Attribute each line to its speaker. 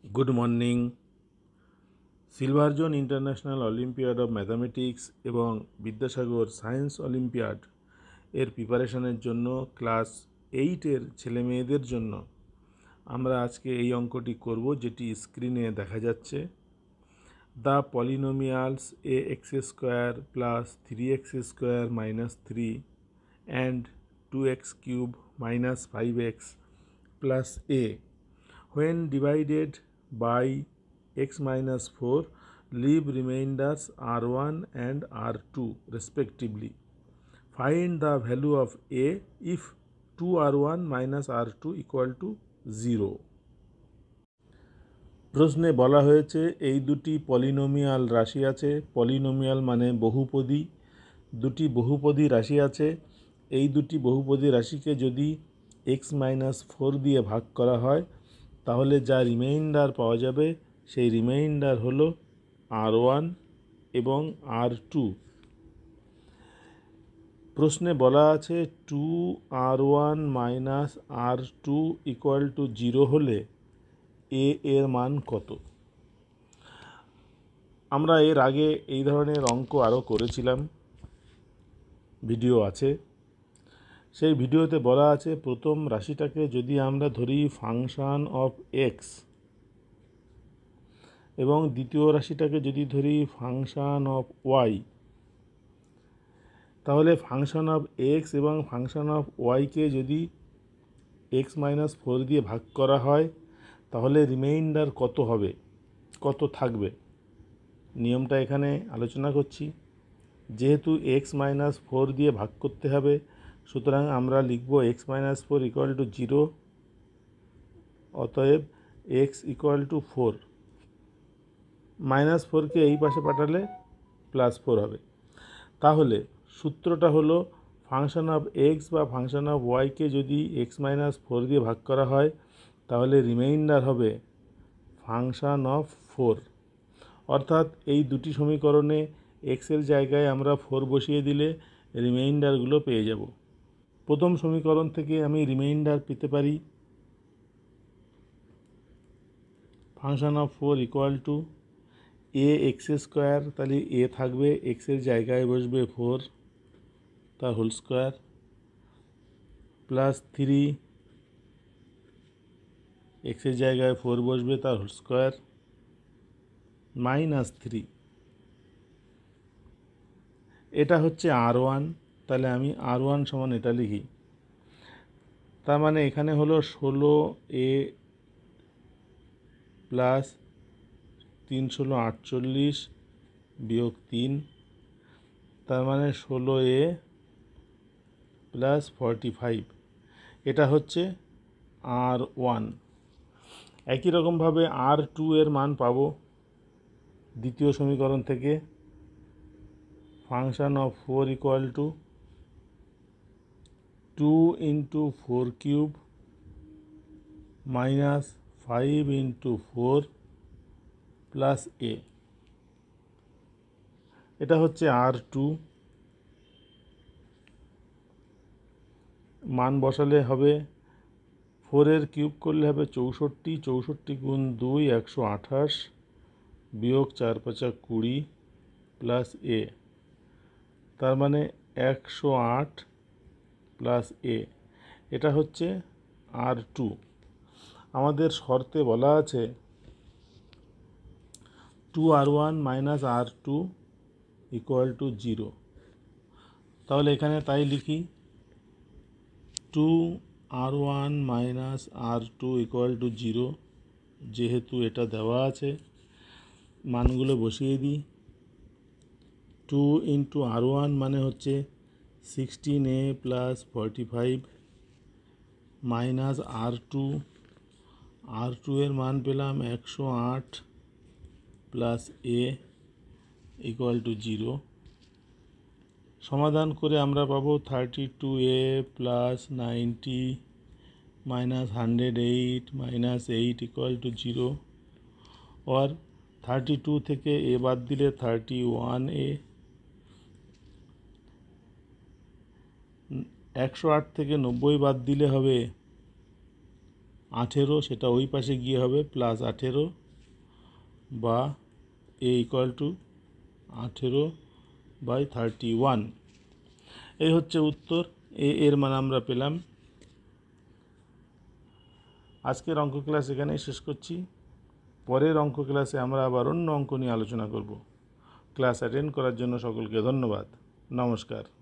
Speaker 1: Good morning. SilverZone international olympiad of mathematics এবং Vidyasagar science olympiad এর প্রিপারেশনের জন্য ক্লাস 8-এর ছেলেমেয়েদের জন্য আমরা আজকে এই অঙ্কটি করব, যেটি স্ক্রিনে দেখা যাচ্ছে। The polynomials A x square plus 3x square minus 3 and 2x cube minus 5x plus a when divided by x minus 4 leave remainders r1 and r2 respectively. Find the value of a if 2r1 minus r2 equal to 0. প্রশ্নে বলা হয়েছে এই দুটি polynomial রাশি আছে। Polynomial মানে বহুপদী। দুটি বহুপদী রাশি আছে। এই দুটি বহুপদী রাশিকে যদি x-4 দিয়ে ভাগ করা হয় তাহলে যা রিমাইন্ডার পাওয়া যাবে সেই রিমাইন্ডার হলো r1 এবং r2। প্রশ্নে বলা আছে 2r1 minus r2 equal to 0 হলে a এর মান কত? আমরা এর আগে এই ধরনের অঙ্ক আরও করেছিলাম, ভিডিও আছে। সেই ভিডিওতে বলা আছে প্রথম রাশিটাকে যদি আমরা ধরি ফাংশন অফ এক্স এবং দ্বিতীয় রাশিটাকে যদি ধরি ফাংশন অফ ওয়াই, তাহলে ফাংশন অফ এক্স এবং ফাংশন অফ ওয়াইকে যদি x-4 দিয়ে ভাগ করা হয় তাহলে রিমাইন্ডার কত হবে, কত থাকবে? নিয়মটা এখানে আলোচনা করছি। যেহেতু x-4 দিয়ে ভাগ করতে হবে, সুতরাং আমরা লিখব x-4 ইকুয়াল টু 0, অতএব x ইকুয়াল টু 4। -4কে এই পাশে পাঠালে +4 হবে। তাহলে সূত্রটা হলো ফাংশন অফ এক্স বা ফাংশন অফ ওয়াইকে যদি x-4 দিয়ে ভাগ করা হয় তাহলে রিমাইন্ডার হবে ফাংশন অফ 4। অর্থাৎ এই দুটি সমীকরণে এক্সের জায়গায় আমরা 4 বসিয়ে দিলে রিমাইন্ডারগুলো পেয়ে যাব। প্রথম সমীকরণ থেকে আমি রিমাইন্ডার পেতে পারি function of 4 equal two A x square, তাহলে এ থাকবে, এক্সের জায়গায় বসবে 4 তার হোল স্কোয়ার, প্লাস 3 এক্সের জায়গায় 4 বসবে তার হোল স্কোয়ার, মাইনাস 3। এটা হচ্ছে r1, তাহলে আমি r1 সমান এটা লিখি। তার মানে এখানে হলো 16a প্লাস 3 ষোলো 48 বিয়োগ 3, তার মানে 16a প্লাস 45, এটা হচ্ছে r1। একই রকমভাবে r2 এর মান পাবো দ্বিতীয় সমীকরণ থেকে। Function of 4 equal to 2 into 4 cube minus 5 into 4 plus a, এটা হচ্ছে r2। মান বসালে হবে 4-এর কিউব করলে হবে 64, 64 গুণ 2 128 বিয়োগ 4 5 20 প্লাস এ, তার মানে 108 প্লাস এ, এটা হচ্ছে r2। আমাদের শর্তে বলা আছে 2r1 minus r2 equal to 0, তাহলে এখানে তাই লিখি 2r1 minus r2 equal to 0। যেহেতু এটা দেওয়া আছে মানগুলো বসিয়ে দিই। 2 ইন্টু r1 মানে হচ্ছে 16a প্লাস 45 মাইনাস r2 এর মান পেলাম 108 প্লাস এ ইকুয়াল টু 0। সমাধান করে আমরা পাবো 32a plus 90 minus 108 minus 8 equal to 0, और 32 থেকে এ বাদ দিলে 31a, 108 থেকে 90 বাদ দিলে হবে 18, সেটা ওই পাশে গিয়ে হবে +18 বা a = 18/31। এই হচ্ছে উত্তর। এর মান আমরা পেলাম। আজকের অঙ্ক ক্লাস এখানেই শেষ করছি। পরের অঙ্ক ক্লাসে আমরা আবার অন্য অঙ্ক নিয়ে আলোচনা করব। ক্লাস অ্যাটেন্ড করার জন্য সকলকে ধন্যবাদ। নমস্কার।